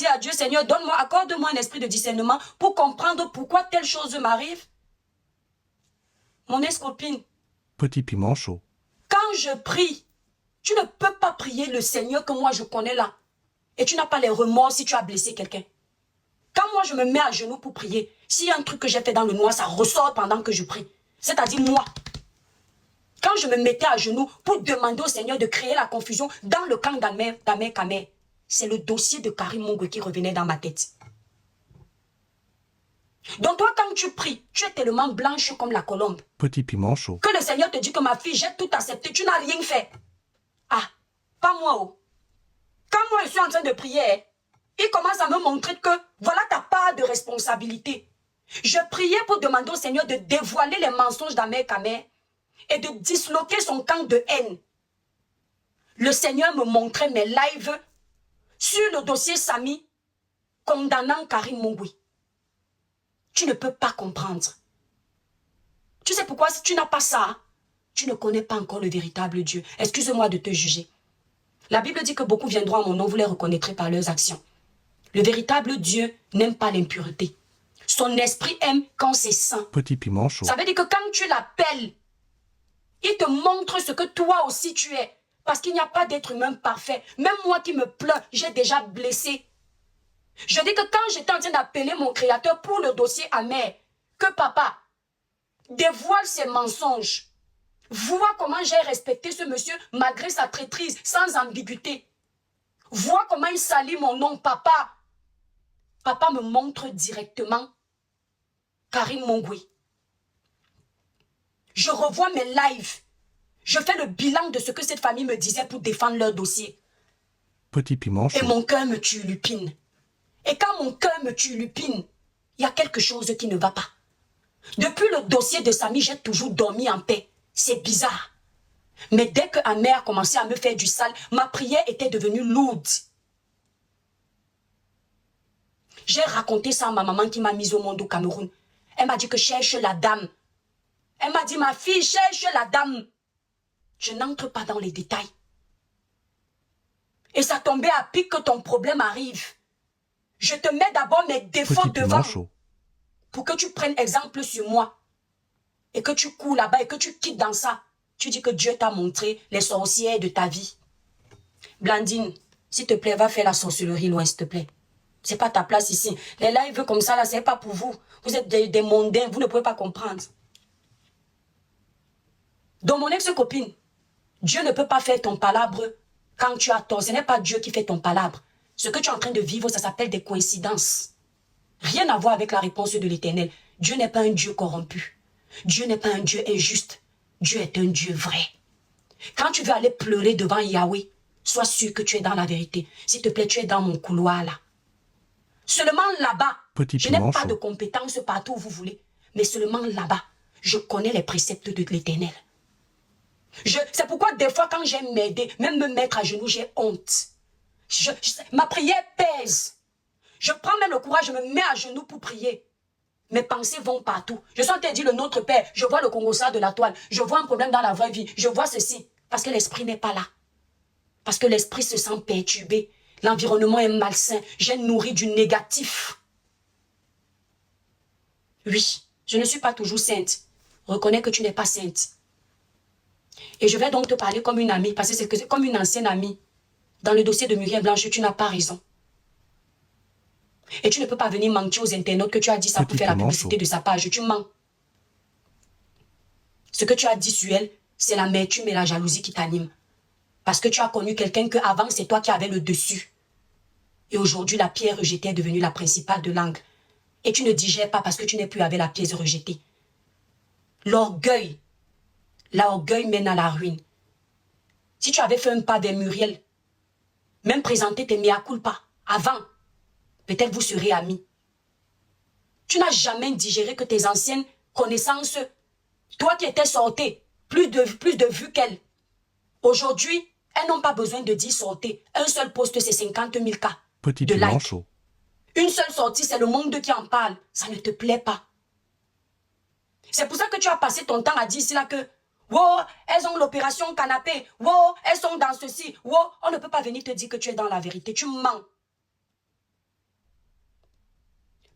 dit à Dieu, Seigneur, donne-moi, accorde-moi un esprit de discernement pour comprendre pourquoi telle chose m'arrive? Mon ex-copine. Petit piment chaud. Quand je prie, tu ne peux pas prier le Seigneur que moi je connais là. Et tu n'as pas les remords si tu as blessé quelqu'un. Quand moi je me mets à genoux pour prier, s'il y a un truc que j'ai fait dans le noir, ça ressort pendant que je prie. C'est-à-dire moi. Quand je me mettais à genoux pour demander au Seigneur de créer la confusion dans le camp d'Amer Kamer, c'est le dossier de Karim Mongwe qui revenait dans ma tête. Donc toi, quand tu pries, tu es tellement blanche comme la colombe. Petit piment chaud. Que le Seigneur te dit que ma fille, j'ai tout accepté, tu n'as rien fait. Ah, pas moi. Oh. Quand moi je suis en train de prier, il commence à me montrer que voilà ta part de responsabilité. Je priais pour demander au Seigneur de dévoiler les mensonges d'Amer Kamer et de disloquer son camp de haine. Le Seigneur me montrait mes lives sur le dossier Samy condamnant Karim Mongwe. Tu ne peux pas comprendre. Tu sais pourquoi? Si tu n'as pas ça, tu ne connais pas encore le véritable Dieu. Excuse-moi de te juger. La Bible dit que beaucoup viendront à mon nom, vous les reconnaîtrez par leurs actions. Le véritable Dieu n'aime pas l'impureté. Son esprit aime quand c'est saint. Petit piment chaud. Ça veut dire que quand tu l'appelles, il te montre ce que toi aussi tu es. Parce qu'il n'y a pas d'être humain parfait. Même moi qui me plains, j'ai déjà blessé. Je dis que quand j'étais en train d'appeler mon créateur pour le dossier amer, que papa dévoile ses mensonges, vois comment j'ai respecté ce monsieur malgré sa traîtrise, sans ambiguïté. Vois comment il salit mon nom, papa. Papa me montre directement Karim Mongwe. Je revois mes lives. Je fais le bilan de ce que cette famille me disait pour défendre leur dossier. Petit piment chaud. Et mon cœur me turlupine. Et quand mon cœur me turlupine, il y a quelque chose qui ne va pas. Depuis le dossier de Samy, j'ai toujours dormi en paix. C'est bizarre. Mais dès que ma mère a commencé à me faire du sale, ma prière était devenue lourde. J'ai raconté ça à ma maman qui m'a mise au monde au Cameroun. Elle m'a dit que cherche la dame. Elle m'a dit, ma fille, cherche la dame. Je n'entre pas dans les détails. Et ça tombait à pic que ton problème arrive. Je te mets d'abord mes défauts devant pour que tu prennes exemple sur moi. Et que tu cours là-bas et que tu quittes dans ça. Tu dis que Dieu t'a montré les sorcières de ta vie. Blandine, s'il te plaît, va faire la sorcellerie loin, s'il te plaît. C'est pas ta place ici. Les lives comme ça, là, c'est pas pour vous. Vous êtes des mondains, vous ne pouvez pas comprendre. Donc, mon ex-copine, Dieu ne peut pas faire ton palabre quand tu as tort. Ce n'est pas Dieu qui fait ton palabre. Ce que tu es en train de vivre, ça s'appelle des coïncidences. Rien à voir avec la réponse de l'Éternel. Dieu n'est pas un Dieu corrompu. Dieu n'est pas un Dieu injuste. Dieu est un Dieu vrai. Quand tu veux aller pleurer devant Yahweh, sois sûr que tu es dans la vérité. S'il te plaît, tu es dans mon couloir là. Seulement là-bas, je n'ai pas de compétences partout où vous voulez. Mais seulement là-bas, je connais les préceptes de l'Éternel. C'est pourquoi des fois quand j'aime m'aider, même me mettre à genoux, j'ai honte. Ma prière pèse. Je prends même le courage, je me mets à genoux pour prier. Mes pensées vont partout. Je suis en train de dire le Notre Père, je vois le Congossard de la toile, je vois un problème dans la vraie vie, je vois ceci. Parce que l'esprit n'est pas là. Parce que l'esprit se sent perturbé. L'environnement est malsain. J'ai nourri du négatif. Oui, je ne suis pas toujours sainte. Reconnais que tu n'es pas sainte. Et je vais donc te parler comme une amie, parce que c'est comme une ancienne amie. Dans le dossier de Muriel Blanche, tu n'as pas raison. Et tu ne peux pas venir mentir aux internautes que tu as dit ça pour faire la publicité de sa page. Tu mens. Ce que tu as dit sur elle, c'est l'amertume et la jalousie qui t'animent. Parce que tu as connu quelqu'un que avant c'est toi qui avais le dessus. Et aujourd'hui, la pierre rejetée est devenue la principale de l'angle. Et tu ne digères pas parce que tu n'es plus avec la pièce rejetée. L'orgueil mène à la ruine. Si tu avais fait un pas vers Muriel, même présenter tes mea culpa avant, peut-être vous serez amis. Tu n'as jamais digéré que tes anciennes connaissances, toi qui étais sortée, plus de vues qu'elles. Aujourd'hui, elles n'ont pas besoin de 10 sorties. Un seul post, c'est 50 000 cas de likes. Une seule sortie, c'est le monde qui en parle. Ça ne te plaît pas. C'est pour ça que tu as passé ton temps à dire ici là que wow, elles ont l'opération canapé. Wow, elles sont dans ceci. Wow, on ne peut pas venir te dire que tu es dans la vérité. Tu mens.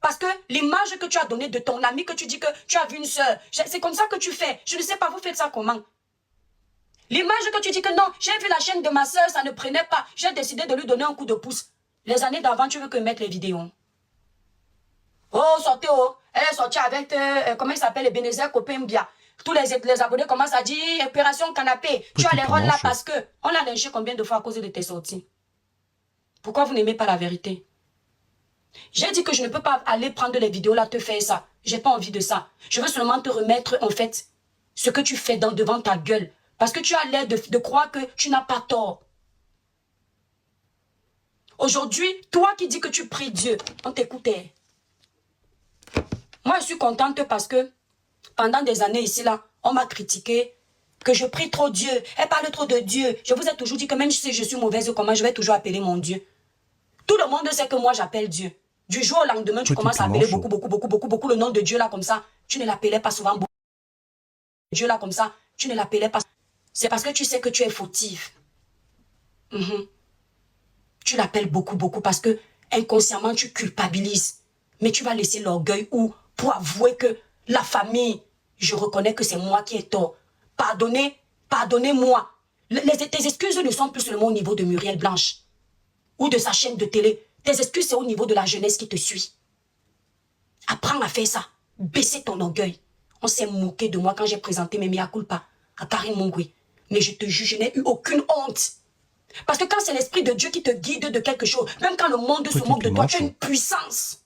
Parce que l'image que tu as donnée de ton ami, que tu dis que tu as vu une soeur, c'est comme ça que tu fais. Je ne sais pas, vous faites ça comment? L'image que tu dis que non, j'ai vu la chaîne de ma soeur, ça ne prenait pas. J'ai décidé de lui donner un coup de pouce. Les années d'avant, tu veux que mettre les vidéos. Oh, sortez, oh. Elle est sortie avec, comment il s'appelle, Ebenezer Kopembia. Tous les abonnés commencent à dire, opération canapé. Tu as les rôles là parce que on l'a lynché combien de fois à cause de tes sorties? Pourquoi vous n'aimez pas la vérité? J'ai dit que je ne peux pas aller prendre les vidéos là, te faire ça. J'ai pas envie de ça. Je veux seulement te remettre, en fait, ce que tu fais devant ta gueule. Parce que tu as l'air de croire que tu n'as pas tort. Aujourd'hui, toi qui dis que tu pries Dieu, on t'écoutait. Moi, je suis contente parce que pendant des années ici, là, on m'a critiqué que je prie trop Dieu. Elle parle trop de Dieu. Je vous ai toujours dit que même si je suis mauvaise, comment je vais toujours appeler mon Dieu. Tout le monde sait que moi, j'appelle Dieu. Du jour au lendemain, tu commences à appeler beaucoup le nom de Dieu là comme ça. Tu ne l'appelais pas souvent beaucoup. Dieu là comme ça, tu ne l'appelais pas. C'est parce que tu sais que tu es fautive. Tu l'appelles beaucoup parce que inconsciemment, tu culpabilises. Mais tu vas laisser l'orgueil ou pour avouer que la famille, je reconnais que c'est moi qui ai tort. Pardonnez-moi. Tes excuses ne sont plus seulement au niveau de Muriel Blanche ou de sa chaîne de télé. Tes excuses, c'est au niveau de la jeunesse qui te suit. Apprends à faire ça. Baisser ton orgueil. On s'est moqué de moi quand j'ai présenté mes mea culpa à Karine Mongui. Mais je te jure, je n'ai eu aucune honte. Parce que quand c'est l'esprit de Dieu qui te guide de quelque chose, même quand le monde se moque de toi, tu as une puissance.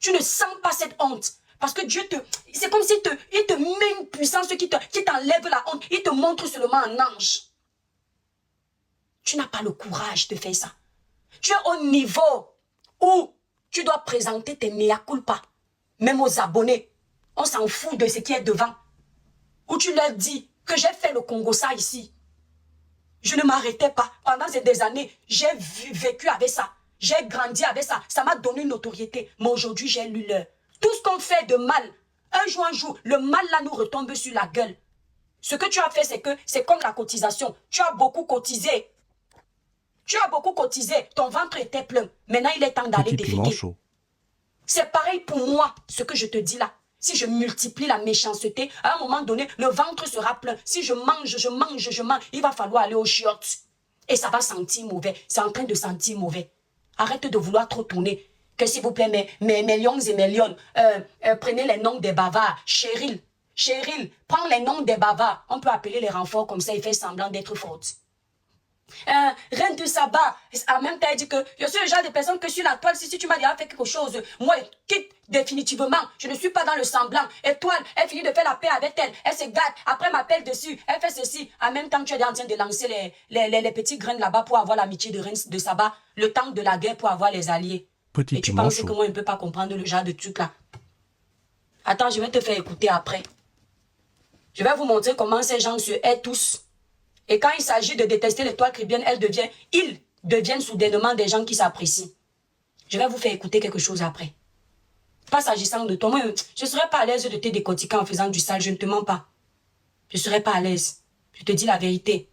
Tu ne sens pas cette honte. Parce que Dieu te... C'est comme s'il te met une puissance qui t'enlève la honte. Il te montre seulement un ange. Tu n'as pas le courage de faire ça. Tu es au niveau où tu dois présenter tes mea culpa. Même aux abonnés. On s'en fout de ce qui est devant. Où tu leur dis que j'ai fait le Congo ça ici. Je ne m'arrêtais pas. Pendant des années, j'ai vécu avec ça. J'ai grandi avec ça. Ça m'a donné une notoriété. Mais aujourd'hui, j'ai lu l'heure. Tout ce qu'on fait de mal, un jour, le mal là nous retombe sur la gueule. Ce que tu as fait, c'est que c'est comme la cotisation. Tu as beaucoup cotisé. Tu as beaucoup cotisé. Ton ventre était plein. Maintenant, il est temps d'aller déféquer. C'est pareil pour moi, ce que je te dis là. Si je multiplie la méchanceté, à un moment donné, le ventre sera plein. Si je mange, il va falloir aller aux chiottes. Et ça va sentir mauvais. C'est en train de sentir mauvais. Arrête de vouloir trop tourner. Que s'il vous plaît, mes lions et mes lionnes, prenez les noms des bavards. Cheryl, prends les noms des bavards. On peut appeler les renforts comme ça et faire semblant d'être forte. Reine de Saba, en même temps, elle dit que je suis le genre de personne que sur la toile, si tu m'as déjà fait quelque chose, moi, quitte définitivement, je ne suis pas dans le semblant. Étoile, elle finit de faire la paix avec elle, elle se gâte, après m'appelle dessus, elle fait ceci. En même temps, tu es en train de lancer les petits graines là-bas pour avoir l'amitié de Reine de Saba, le temps de la guerre pour avoir les alliés. Et tu penses que moi, je ne peux pas comprendre le genre de truc là. Attends, je vais te faire écouter après. Je vais vous montrer comment ces gens se aident tous. Et quand il s'agit de détester l'étoile chrétienne, ils deviennent soudainement des gens qui s'apprécient. Je vais vous faire écouter quelque chose après. Pas s'agissant de toi. Moi, je ne serais pas à l'aise de te décortiquer en faisant du sale. Je ne te mens pas. Je ne serais pas à l'aise. Je te dis la vérité.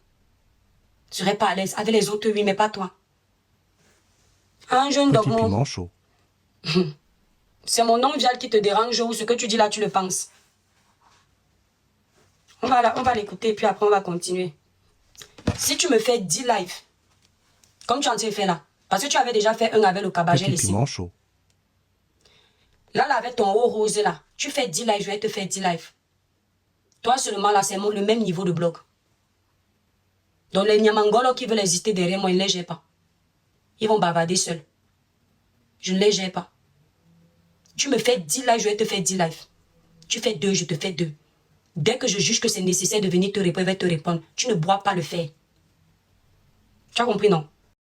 Je ne serais pas à l'aise. Avec les autres, oui, mais pas toi. Un jeune dogme. C'est mon nom vial qui te dérange ou ce que tu dis là, tu le penses. On va l'écouter, puis après, on va continuer. Si tu me fais 10 lives, comme tu en as fait là, parce que tu avais déjà fait un avec le cabagel ici. Là, avec ton haut rose là, tu fais 10 lives, je vais te faire 10 lives. Toi seulement là, c'est le même niveau de blog. Donc les Niamangolos qui veulent exister derrière moi, ils ne les gèrent pas. Ils vont bavarder seuls. Je ne les gère pas. Tu me fais 10 lives, je vais te faire 10 lives. Tu fais 2, je te fais 2. Dès que je juge que c'est nécessaire de venir te répondre, je vais te répondre. Tu ne dois pas le faire. Tu as compris, non?